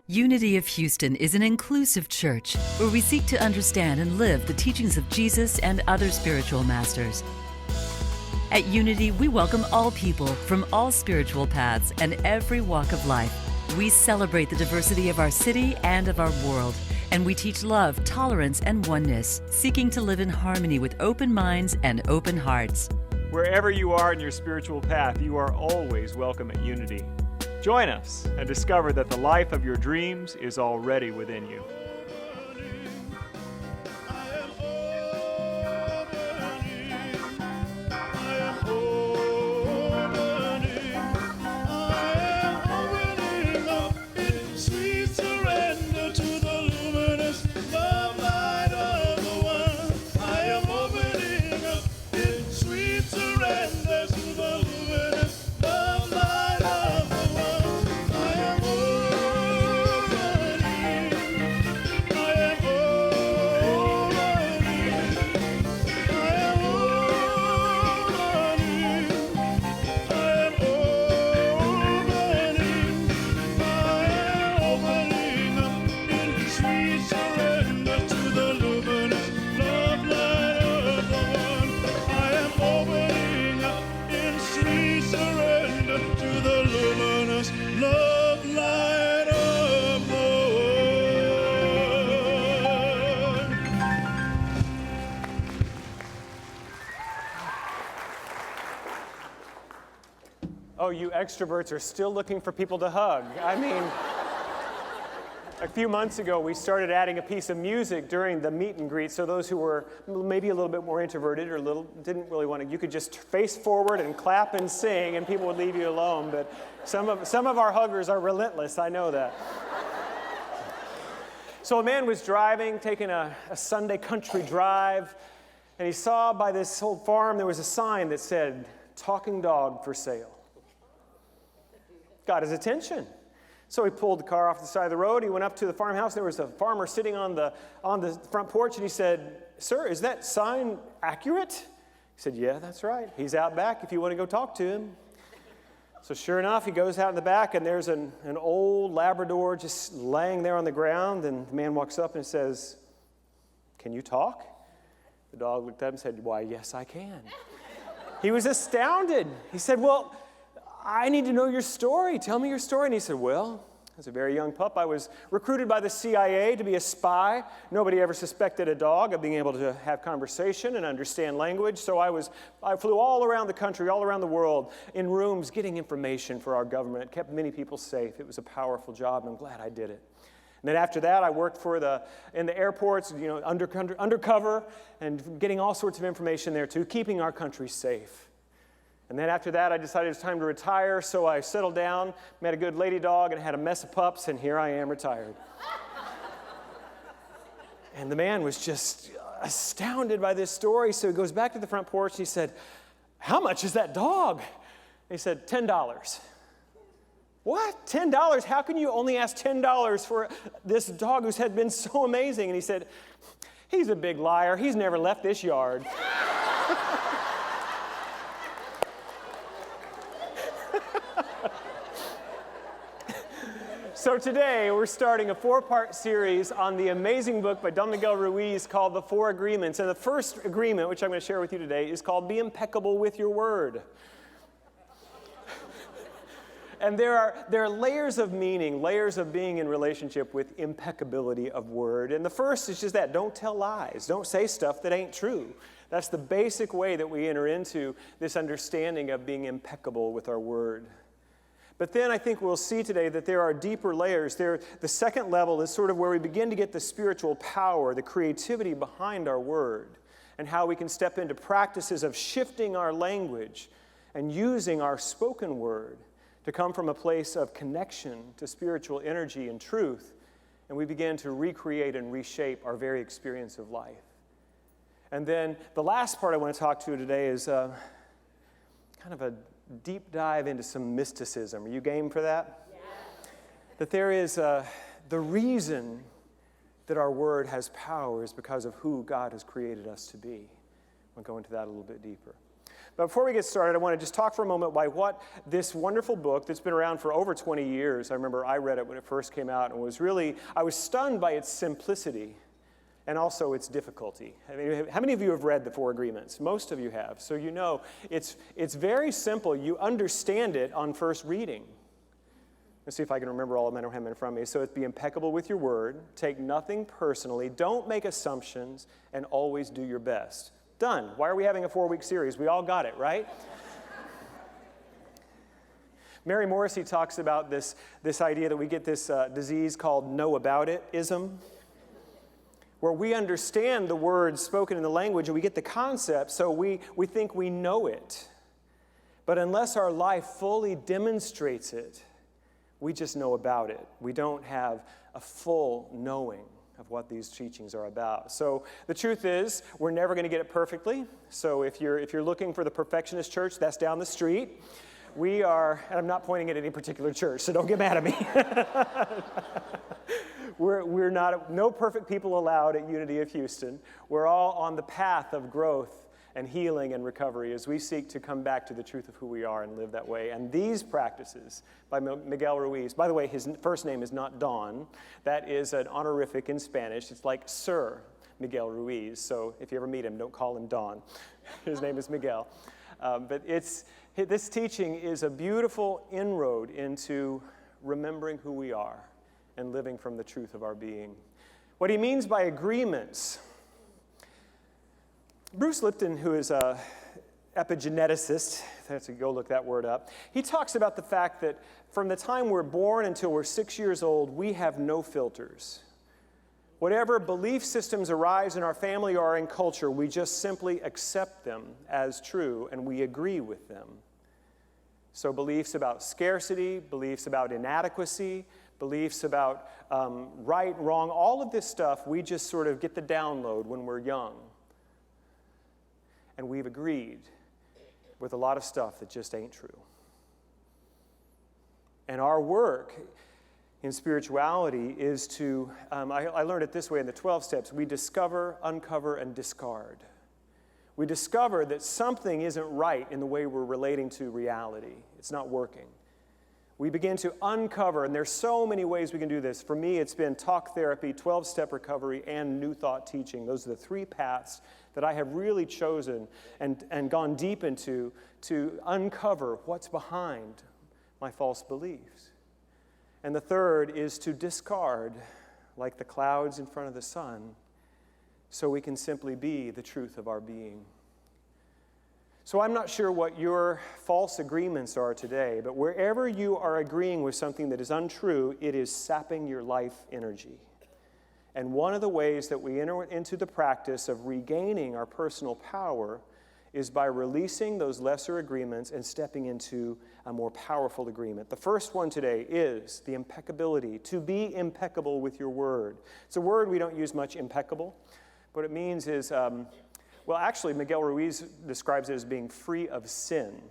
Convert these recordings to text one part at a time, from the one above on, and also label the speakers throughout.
Speaker 1: Unity of Houston is an inclusive church where we seek to understand and live the teachings of Jesus and other spiritual masters. At Unity, we welcome all people from all spiritual paths and every walk of life. We celebrate the diversity of our city and of our world, and we teach love, tolerance, and oneness, seeking to live in harmony with open minds and open hearts.
Speaker 2: Wherever you are in your spiritual path, you are always welcome at Unity. Join us and discover that the life of your dreams is already within you. Oh, you extroverts are still looking for people to hug. I mean, a few months ago, we started adding a piece of music during the meet and greet, so those who were maybe a little bit more introverted or didn't really want to, you could just face forward and clap and sing, and people would leave you alone. But some of our huggers are relentless, I know that. So a man was driving, taking a Sunday country drive, and he saw by this old farm there was a sign that said, "Talking dog for sale." Got his attention. So he pulled the car off the side of the road. He went up to the farmhouse. There was a farmer sitting on the front porch, and he said, "Sir, is that sign accurate?" He said, "Yeah, that's right. He's out back if you want to go talk to him." So sure enough, he goes out in the back, and there's an old Labrador just laying there on the ground, and the man walks up and says, "Can you talk?" The dog looked up and said, "Why, yes, I can." He was astounded. He said, "Well, I need to know your story. Tell me your story." And he said, "Well, as a very young pup, I was recruited by the CIA to be a spy. Nobody ever suspected a dog of being able to have conversation and understand language. So I flew all around the country, all around the world, in rooms getting information for our government. It kept many people safe. It was a powerful job, and I'm glad I did it. And then after that, I worked in the airports, undercover, and getting all sorts of information there too, keeping our country safe. And then after that, I decided it was time to retire, so I settled down, met a good lady dog, and had a mess of pups, and here I am retired." And the man was just astounded by this story, so he goes back to the front porch, and he said, "How much is that dog?" And he said, $10. "What? $10? How can you only ask $10 for this dog who's had been so amazing?" And he said, "He's a big liar. He's never left this yard." So today, we're starting a 4-part series on the amazing book by Don Miguel Ruiz called The 4 Agreements. And the first agreement, which I'm going to share with you today, is called Be Impeccable with Your Word. And there are layers of meaning, layers of being in relationship with impeccability of word. And the first is just that, don't tell lies. Don't say stuff that ain't true. That's the basic way that we enter into this understanding of being impeccable with our word. But then I think we'll see today that there are deeper layers. The second level is sort of where we begin to get the spiritual power, the creativity behind our word, and how we can step into practices of shifting our language and using our spoken word to come from a place of connection to spiritual energy and truth, and we begin to recreate and reshape our very experience of life. And then the last part I want to talk to you today is kind of a deep dive into some mysticism. Are you game for that? Yeah. That there is the reason that our word has power is because of who God has created us to be. We'll go into that a little bit deeper. But before we get started, I want to just talk for a moment by what this wonderful book that's been around for over 20 years, I remember I read it when it first came out, and I was stunned by its simplicity and also its difficulty. I mean, how many of you have read the Four Agreements? Most of you have. So you know it's very simple. You understand it on first reading. Let's see if I can remember all of them. I don't have them in front of me. So it's be impeccable with your word, take nothing personally, don't make assumptions, and always do your best. Done. Why are we having a 4-week series? We all got it, right? Mary Morrissey talks about this idea that we get this disease called know-about-it-ism, where we understand the words spoken in the language and we get the concept, so we think we know it. But unless our life fully demonstrates it, we just know about it. We don't have a full knowing of what these teachings are about. So the truth is, we're never going to get it perfectly. So if you're looking for the perfectionist church, that's down the street. We are, and I'm not pointing at any particular church, so don't get mad at me. We're not, no perfect people allowed at Unity of Houston. We're all on the path of growth and healing and recovery as we seek to come back to the truth of who we are and live that way. And these practices by Miguel Ruiz, by the way, his first name is not Don. That is an honorific in Spanish. It's like Sir Miguel Ruiz. So if you ever meet him, don't call him Don. His name is Miguel. But this teaching is a beautiful inroad into remembering who we are and living from the truth of our being. What he means by agreements. Bruce Lipton, who is an epigeneticist, let's go look that word up, he talks about the fact that from the time we're born until we're 6 years old, we have no filters. Whatever belief systems arise in our family or in culture, we just simply accept them as true and we agree with them. So beliefs about scarcity, beliefs about inadequacy, beliefs about right, wrong, all of this stuff, we just sort of get the download when we're young. And we've agreed with a lot of stuff that just ain't true. And our work in spirituality is to, I learned it this way in the 12 steps, we discover, uncover, and discard. We discover that something isn't right in the way we're relating to reality. It's not working. We begin to uncover, and there's so many ways we can do this. For me, it's been talk therapy, 12-step recovery, and new thought teaching. Those are the 3 paths that I have really chosen and gone deep into to uncover what's behind my false beliefs. And the third is to discard, like the clouds in front of the sun, so we can simply be the truth of our being. So I'm not sure what your false agreements are today, but wherever you are agreeing with something that is untrue, it is sapping your life energy. And one of the ways that we enter into the practice of regaining our personal power is by releasing those lesser agreements and stepping into a more powerful agreement. The first one today is the impeccability, to be impeccable with your word. It's a word we don't use much, impeccable. What it means is, well, actually, Miguel Ruiz describes it as being free of sin,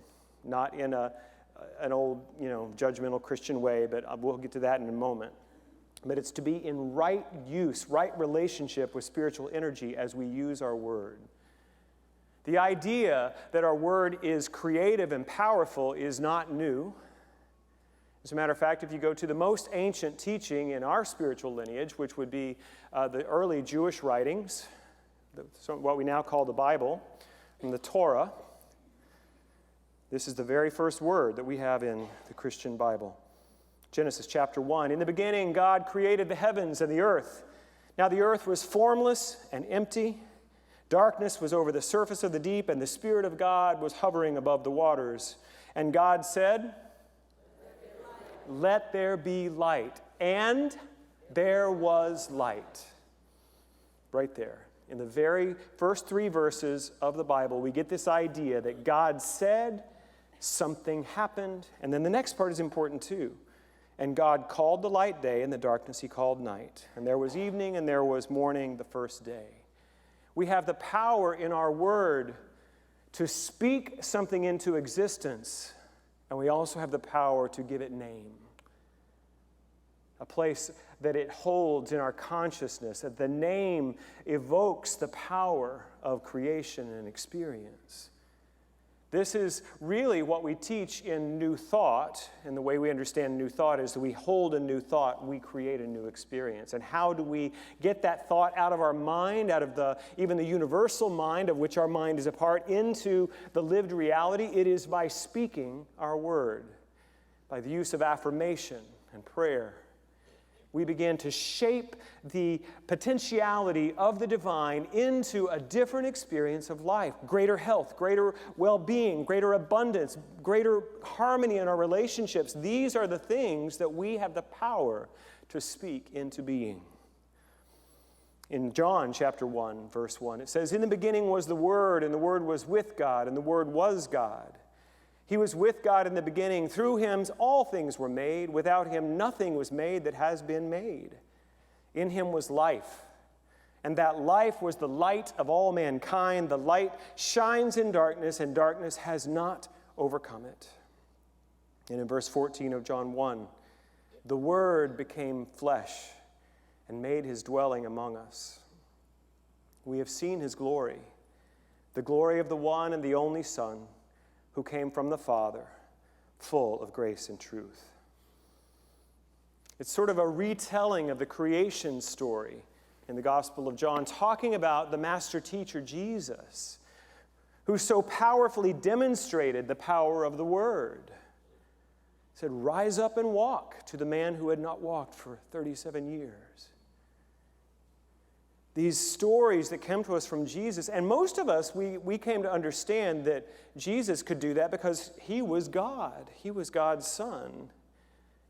Speaker 2: not in an old, judgmental Christian way, but we'll get to that in a moment. But it's to be in right use, right relationship with spiritual energy as we use our word. The idea that our word is creative and powerful is not new. As a matter of fact, if you go to the most ancient teaching in our spiritual lineage, which would be the early Jewish writings, what we now call the Bible, from the Torah, this is the very first word that we have in the Christian Bible. Genesis chapter 1, in the beginning God created the heavens and the earth. Now the earth was formless and empty. Darkness was over the surface of the deep, and the Spirit of God was hovering above the waters. And God said, "Let there be light." And there was light. Right there. In the very first 3 verses of the Bible, we get this idea that God said, something happened, and then the next part is important too. And God called the light day, and the darkness he called night. And there was evening, and there was morning the first day. We have the power in our word to speak something into existence, and we also have the power to give it name. A place that it holds in our consciousness, that the name evokes the power of creation and experience. This is really what we teach in New Thought, and the way we understand New Thought is that we hold a new thought, we create a new experience. And how do we get that thought out of our mind, out of even the universal mind of which our mind is a part, into the lived reality? It is by speaking our word, by the use of affirmation and prayer. We begin to shape the potentiality of the divine into a different experience of life. Greater health, greater well-being, greater abundance, greater harmony in our relationships. These are the things that we have the power to speak into being. In John chapter 1, verse 1, it says, "In the beginning was the Word, and the Word was with God, and the Word was God. He was with God in the beginning. Through him all things were made. Without him nothing was made that has been made. In him was life, and that life was the light of all mankind. The light shines in darkness, and darkness has not overcome it." And in verse 14 of John 1, "The Word became flesh and made his dwelling among us. We have seen his glory, the glory of the one and the only Son, who came from the Father, full of grace and truth." It's sort of a retelling of the creation story in the Gospel of John, talking about the master teacher, Jesus, who so powerfully demonstrated the power of the Word. He said, "Rise up and walk," to the man who had not walked for 37 years. These stories that come to us from Jesus, and most of us, we came to understand that Jesus could do that because he was God. He was God's Son,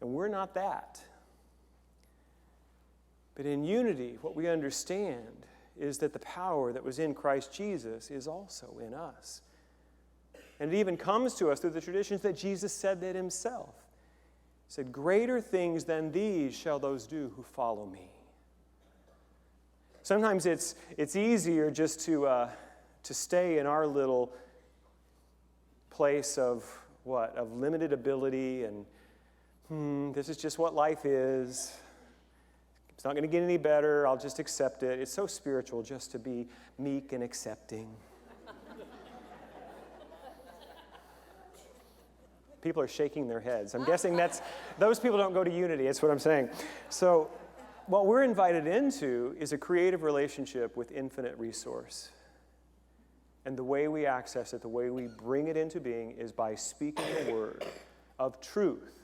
Speaker 2: and we're not that. But in unity, what we understand is that the power that was in Christ Jesus is also in us. And it even comes to us through the traditions that Jesus said that himself. He said, "Greater things than these shall those do who follow me." Sometimes it's easier just to stay in our little place of limited ability, and this is just what life is. It's not going to get any better. I'll just accept it. It's so spiritual just to be meek and accepting. People are shaking their heads. I'm guessing those people don't go to Unity. That's what I'm saying. So what we're invited into is a creative relationship with infinite resource. And the way we access it, the way we bring it into being, is by speaking the word of truth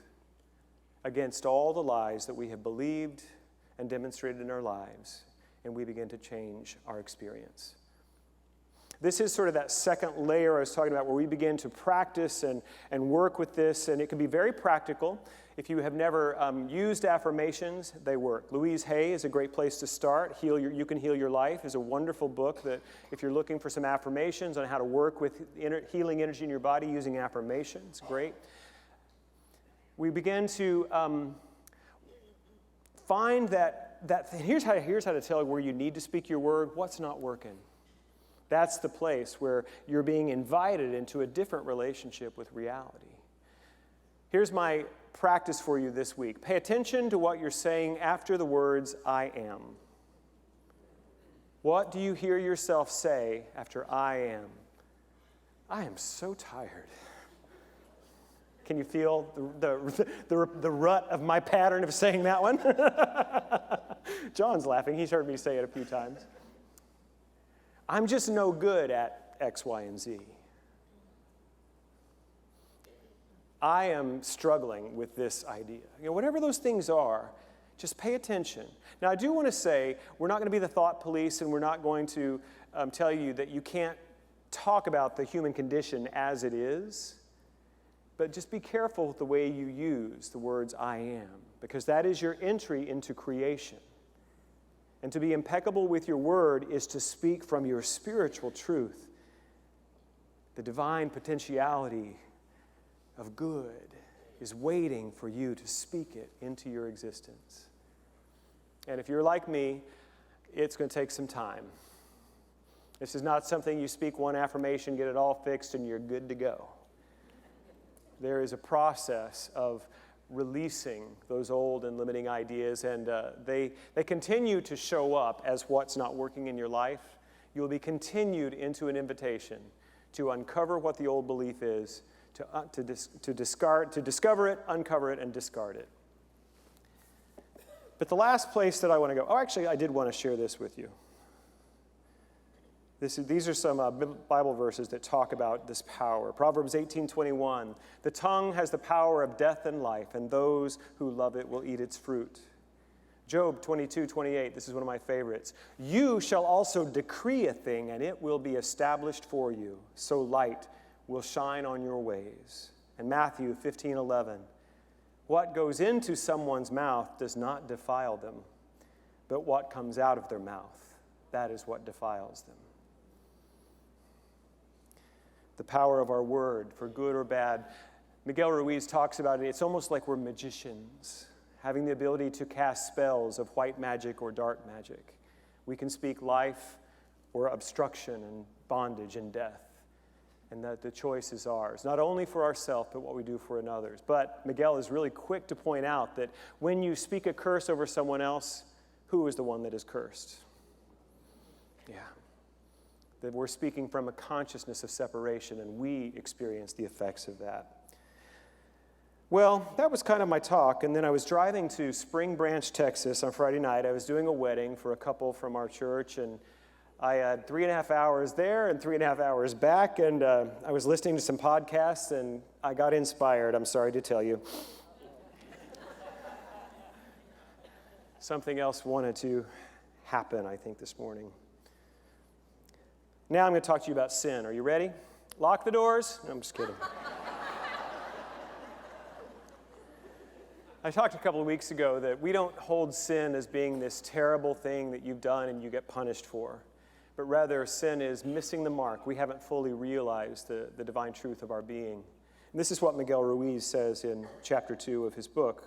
Speaker 2: against all the lies that we have believed and demonstrated in our lives, and we begin to change our experience. This is sort of that second layer I was talking about, where we begin to practice and work with this, and it can be very practical. If you have never used affirmations, they work. Louise Hay is a great place to start. You Can Heal Your Life is a wonderful book that, if you're looking for some affirmations on how to work with healing energy in your body using affirmations, great. We begin to find that here's how to tell where you need to speak your word, what's not working. That's the place where you're being invited into a different relationship with reality. Here's my practice for you this week. Pay attention to what you're saying after the words, "I am." What do you hear yourself say after "I am"? I am so tired. Can you feel the rut of my pattern of saying that one? John's laughing. He's heard me say it a few times. I'm just no good at X, Y, and Z. I am struggling with this idea. Whatever those things are, just pay attention. Now, I do want to say, we're not going to be the thought police, and we're not going to tell you that you can't talk about the human condition as it is, but just be careful with the way you use the words "I am," because that is your entry into creation. And to be impeccable with your word is to speak from your spiritual truth. The divine potentiality of good is waiting for you to speak it into your existence. And if you're like me, it's going to take some time. This is not something you speak one affirmation, get it all fixed, and you're good to go. There is a process of releasing those old and limiting ideas, and they continue to show up as what's not working in your life. You'll be continued into an invitation to uncover what the old belief is, to discover it, uncover it, and discard it. But the last place that I want to go, actually, I did want to share this with you. These are some Bible verses that talk about this power. Proverbs 18:21, the tongue has the power of death and life, and those who love it will eat its fruit. Job 22:28, this is one of my favorites. You shall also decree a thing, and it will be established for you, so light will shine on your ways. And Matthew 15:11, what goes into someone's mouth does not defile them, but what comes out of their mouth, that is what defiles them. The power of our word, for good or bad. Miguel Ruiz talks about it. It's almost like we're magicians, having the ability to cast spells of white magic or dark magic. We can speak life or obstruction and bondage and death, and that the choice is ours, not only for ourselves, but what we do for others. But Miguel is really quick to point out that when you speak a curse over someone else, who is the one that is cursed? Yeah. That we're speaking from a consciousness of separation, and we experience the effects of that. Well, that was kind of my talk, and then I was driving to Spring Branch, Texas on Friday night. I was doing a wedding for a couple from our church, and I had 3.5 hours there and 3.5 hours back, and I was listening to some podcasts, and I got inspired, I'm sorry to tell you. Something else wanted to happen, I think, this morning. Now I'm going to talk to you about sin. Are you ready? Lock the doors. No, I'm just kidding. I talked a couple of weeks ago that we don't hold sin as being this terrible thing that you've done and you get punished for, but rather sin is missing the mark. We haven't fully realized the divine truth of our being. And this is what Miguel Ruiz says in chapter 2 of his book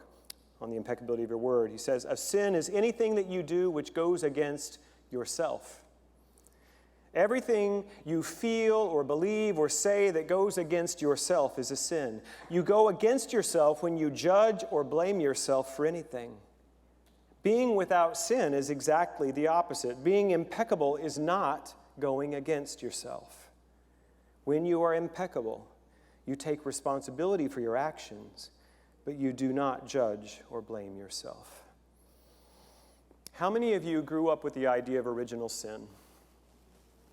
Speaker 2: on the impeccability of your word. He says, a sin is anything that you do which goes against yourself. Everything you feel or believe or say that goes against yourself is a sin. You go against yourself when you judge or blame yourself for anything. Being without sin is exactly the opposite. Being impeccable is not going against yourself. When you are impeccable, you take responsibility for your actions, but you do not judge or blame yourself. How many of you grew up with the idea of original sin?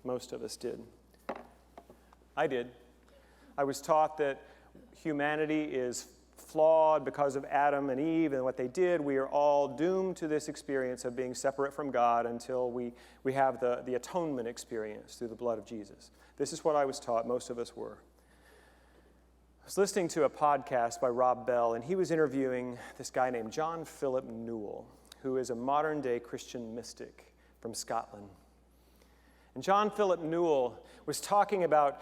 Speaker 2: Most of us did. I did. I was taught that humanity is flawed because of Adam and Eve and what they did. We are all doomed to this experience of being separate from God until we have the atonement experience through the blood of Jesus. This is what I was taught. Most of us were. I was listening to a podcast by Rob Bell, and he was interviewing this guy named John Philip Newell, who is a modern-day Christian mystic from Scotland. And John Philip Newell was talking about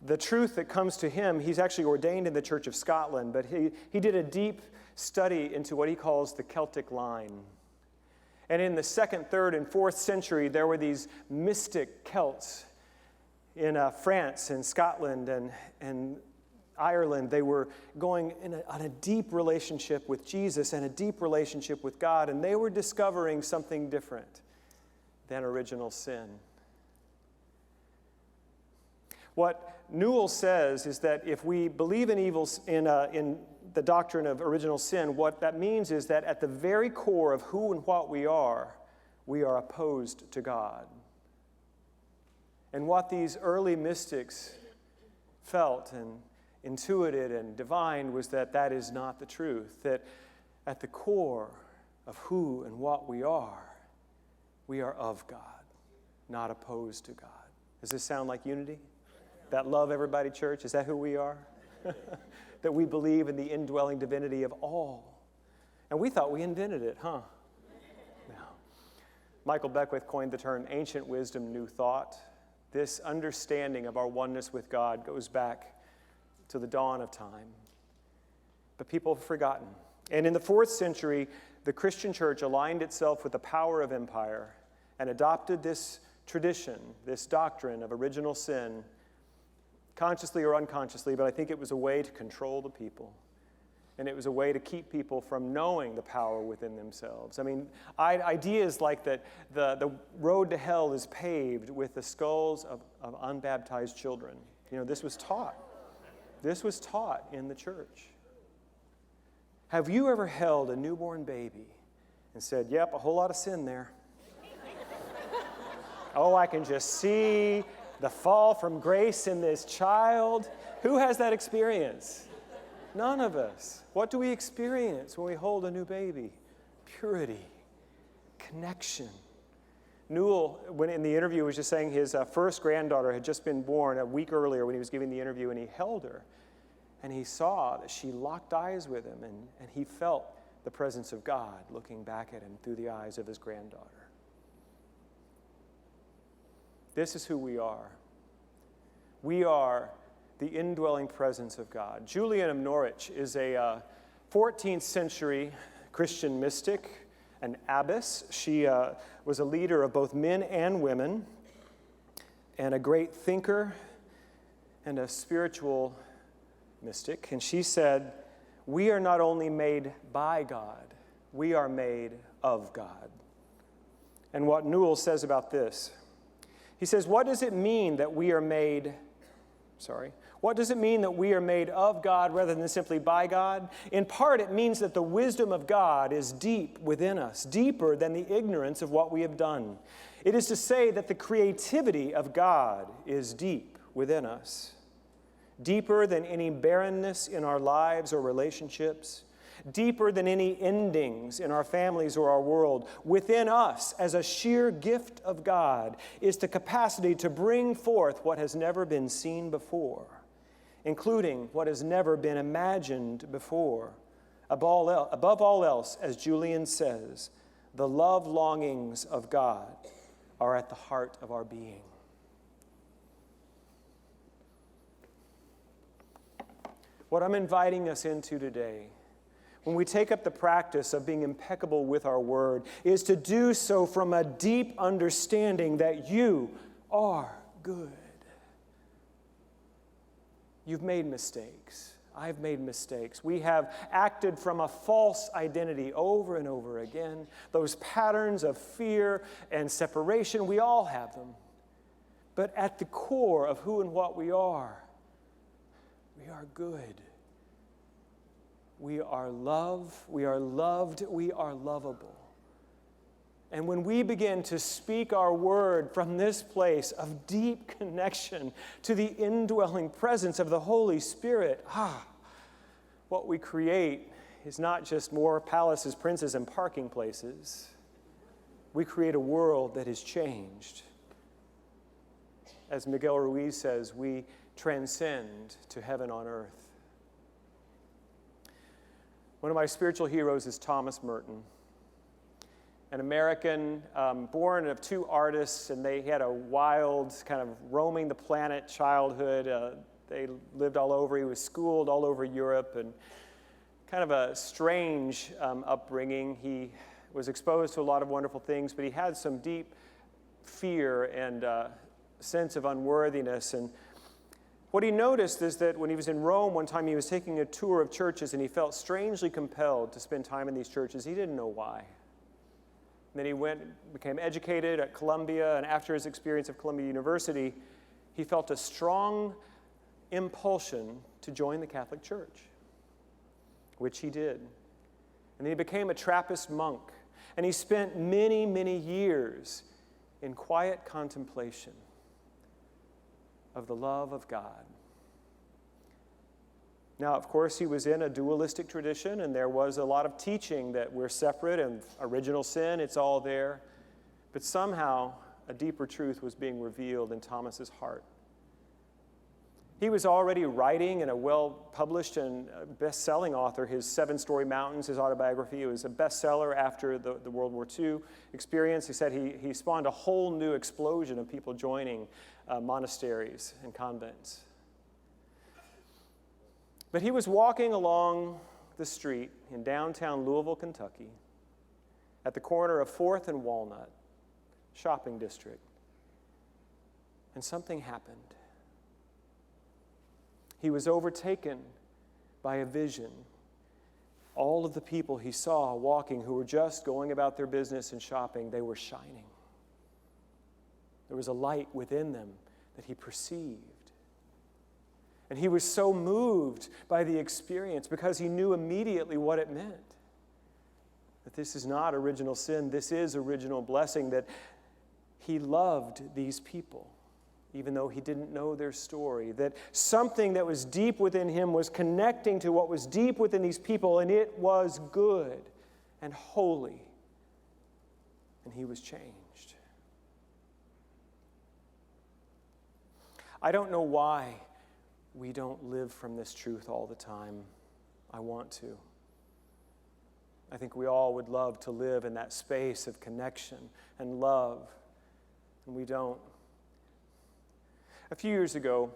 Speaker 2: the truth that comes to him. He's actually ordained in the Church of Scotland, but he did a deep study into what he calls the Celtic line. And in the 2nd, 3rd, and 4th century, there were these mystic Celts in France and Scotland and Ireland. They were going on a deep relationship with Jesus and a deep relationship with God, and they were discovering something different than original sin. What Newell says is that if we believe in in the doctrine of original sin, what that means is that at the very core of who and what we are opposed to God. And what these early mystics felt and intuited and divined was that is not the truth, that at the core of who and what we are of God, not opposed to God. Does this sound like unity? That love everybody church, is that who we are? That we believe in the indwelling divinity of all. And we thought we invented it, huh? No. Michael Beckwith coined the term ancient wisdom, new thought. This understanding of our oneness with God goes back to the dawn of time. But people have forgotten. And in the 4th century, the Christian church aligned itself with the power of empire and adopted this tradition, this doctrine of original sin, consciously or unconsciously, but I think it was a way to control the people. And it was a way to keep people from knowing the power within themselves. I mean, ideas like that the road to hell is paved with the skulls of unbaptized children. This was taught. This was taught in the church. Have you ever held a newborn baby and said, yep, a whole lot of sin there? Oh, I can just see the fall from grace in this child. Who has that experience? None of us. What do we experience when we hold a new baby? Purity, connection. Newell, when in the interview, was just saying his first granddaughter had just been born a week earlier when he was giving the interview, and he held her. And he saw that she locked eyes with him, and he felt the presence of God looking back at him through the eyes of his granddaughter. This is who we are. We are the indwelling presence of God. Julian of Norwich is a 14th century Christian mystic, an abbess. She was a leader of both men and women, and a great thinker and a spiritual mystic. And she said, we are not only made by God, we are made of God. And what Newell says about this, he says, what does it mean that we are made of God rather than simply by God? In part, it means that the wisdom of God is deep within us, deeper than the ignorance of what we have done. It is to say that the creativity of God is deep within us, deeper than any barrenness in our lives or relationships, deeper than any endings in our families or our world. Within us, as a sheer gift of God, is the capacity to bring forth what has never been seen before, including what has never been imagined before. Above all else, as Julian says, the love longings of God are at the heart of our being. What I'm inviting us into today, when we take up the practice of being impeccable with our word, is to do so from a deep understanding that you are good. You've made mistakes. I've made mistakes. We have acted from a false identity over and over again. Those patterns of fear and separation, we all have them. But at the core of who and what we are good. We are loved, we are lovable. And when we begin to speak our word from this place of deep connection to the indwelling presence of the Holy Spirit, what we create is not just more palaces, princes, and parking places. We create a world that is changed. As Miguel Ruiz says, we transcend to heaven on earth. One of my spiritual heroes is Thomas Merton, an American born of two artists, and they had a wild kind of roaming the planet childhood. They lived all over. He was schooled all over Europe, and kind of a strange upbringing. He was exposed to a lot of wonderful things, but he had some deep fear and sense of unworthiness. And what he noticed is that when he was in Rome one time, he was taking a tour of churches, and he felt strangely compelled to spend time in these churches. He didn't know why. And then he became educated at Columbia, and after his experience at Columbia University, he felt a strong impulsion to join the Catholic Church, which he did. And then he became a Trappist monk, and he spent many, many years in quiet contemplation of the love of God. Now, of course, he was in a dualistic tradition, and there was a lot of teaching that we're separate and original sin, it's all there. But somehow, a deeper truth was being revealed in Thomas's heart. He was already writing, and a well-published and best-selling author, his 7-Story Mountains, his autobiography. It was a bestseller after the World War II experience. He said he spawned a whole new explosion of people joining monasteries and convents. But he was walking along the street in downtown Louisville, Kentucky, at the corner of 4th and Walnut, shopping district, and something happened. He was overtaken by a vision. All of the people he saw walking who were just going about their business and shopping, they were shining. There was a light within them that he perceived. And he was so moved by the experience because he knew immediately what it meant. That this is not original sin, this is original blessing, that he loved these people, even though he didn't know their story, that something that was deep within him was connecting to what was deep within these people, and it was good and holy, and he was changed. I don't know why we don't live from this truth all the time. I want to. I think we all would love to live in that space of connection and love, and we don't. A few years ago,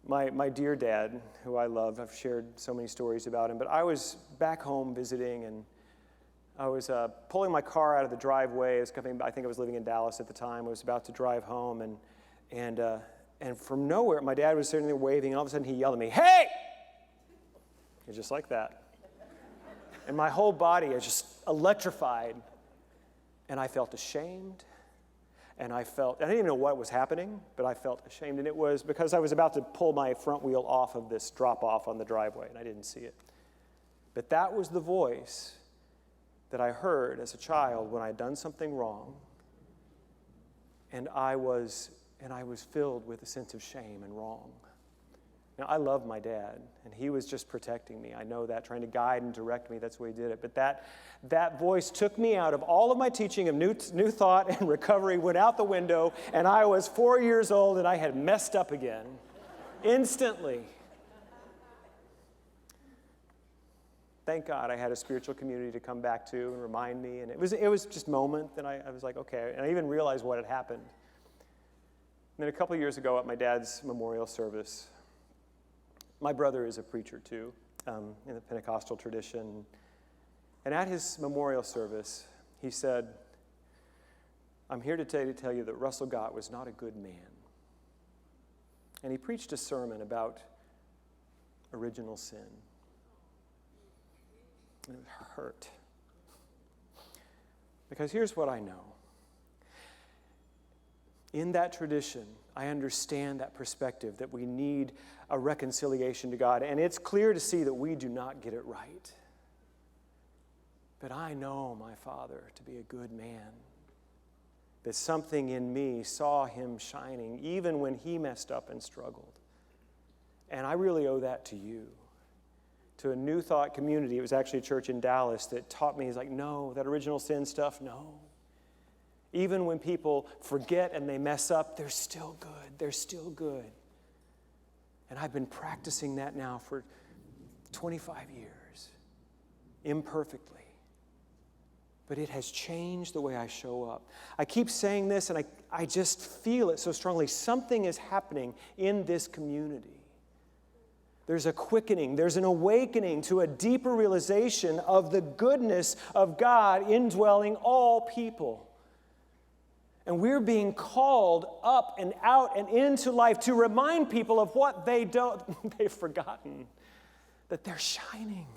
Speaker 2: my dear dad, who I love, I've shared so many stories about him, but I was back home visiting, and I was pulling my car out of the driveway. I think I was living in Dallas at the time. I was about to drive home, and from nowhere, my dad was sitting there waving, and all of a sudden he yelled at me, "Hey!" And just like that. And my whole body is just electrified, and I felt ashamed. And I didn't even know what was happening, but I felt ashamed. And it was because I was about to pull my front wheel off of this drop-off on the driveway, and I didn't see it. But that was the voice that I heard as a child when I had done something wrong. And I was filled with a sense of shame and wrong. Now, I love my dad, and he was just protecting me. I know that, trying to guide and direct me. That's the way he did it. But that voice took me out of all of my teaching of new thought and recovery, went out the window, and I was 4 years old, and I had messed up again, instantly. Thank God I had a spiritual community to come back to and remind me, and it was just a moment, and I was like, okay, and I even realized what had happened. And then a couple years ago at my dad's memorial service, my brother is a preacher too, in the Pentecostal tradition. And at his memorial service, he said, "I'm here to tell you that Russell Gott was not a good man." And he preached a sermon about original sin. And it hurt. Because here's what I know. In that tradition, I understand that perspective, that we need a reconciliation to God. And it's clear to see that we do not get it right. But I know my Father to be a good man. That something in me saw him shining, even when he messed up and struggled. And I really owe that to you. To a New Thought community. It was actually a church in Dallas that taught me, he's like, no, that original sin stuff, no. Even when people forget and they mess up, they're still good. They're still good. And I've been practicing that now for 25 years, imperfectly. But it has changed the way I show up. I keep saying this, and I just feel it so strongly. Something is happening in this community. There's a quickening, there's an awakening to a deeper realization of the goodness of God indwelling all people. And we're being called up and out and into life to remind people of what they've forgotten, that they're shining.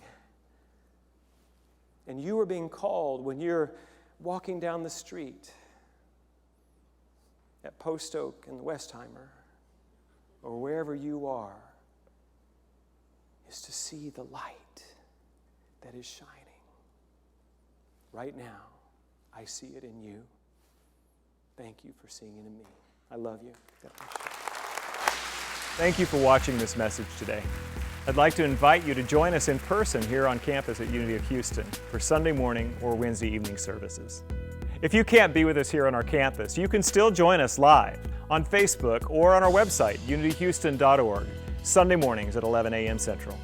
Speaker 2: And you are being called when you're walking down the street at Post Oak and Westheimer, or wherever you are, is to see the light that is shining. Right now, I see it in you. Thank you for seeing it in me. I love you. God bless you. Thank you for watching this message today. I'd like to invite you to join us in person here on campus at Unity of Houston for Sunday morning or Wednesday evening services. If you can't be with us here on our campus, you can still join us live on Facebook or on our website, unityhouston.org, Sunday mornings at 11 a.m. Central.